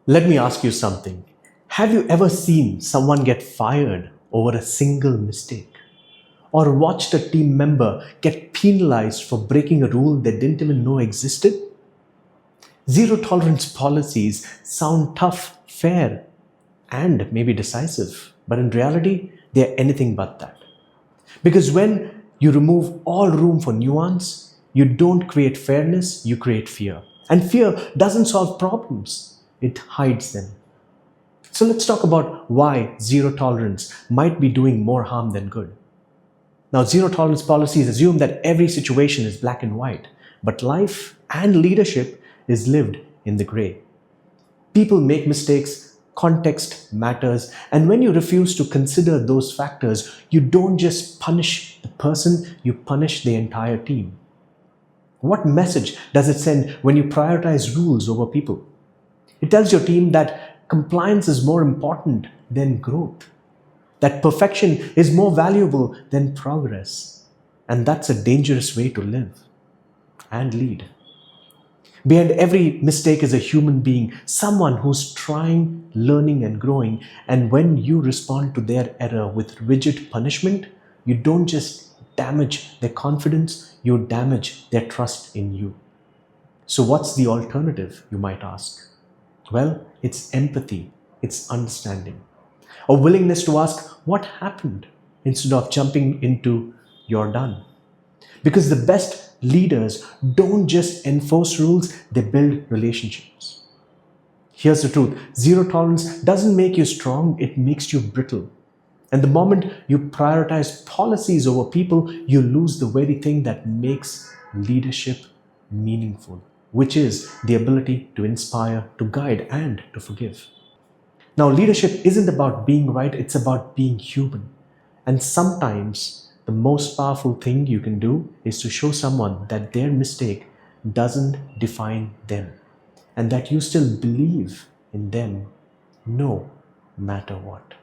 Let me ask you something. Have you ever seen someone get fired over a single mistake? Or watched a team member get penalized for breaking a rule they didn't even know existed? Zero tolerance policies sound tough, fair, and maybe decisive, but in reality, they are anything but that. Because when you remove all room for nuance, you don't create fairness, you create fear. And fear doesn't solve problems, it hides them. So let's talk about why zero tolerance might be doing more harm than good. Now, zero tolerance policies assume that every situation is black and white, but life and leadership is lived in the gray. People make mistakes, context matters, and when you refuse to consider those factors, you don't just punish the person, you punish the entire team. What message does it send when you prioritize rules over people? It tells your team that compliance is more important than growth, that perfection is more valuable than progress. And that's a dangerous way to live and lead. Behind every mistake is a human being, someone who's trying, learning, and growing. And when you respond to their error with rigid punishment, you don't just damage their confidence, you damage their trust in you. So, what's the alternative, you might ask? Well, it's empathy, it's understanding, a willingness to ask what happened instead of jumping into you're done. Because the best leaders don't just enforce rules, they build relationships. Here's the truth: zero tolerance doesn't make you strong, it makes you brittle. And the moment you prioritize policies over people, you lose the very thing that makes leadership meaningful, which is the ability to inspire, to guide, and to forgive. Now, leadership isn't about being right, it's about being human. And sometimes the most powerful thing you can do is to show someone that their mistake doesn't define them and that you still believe in them no matter what.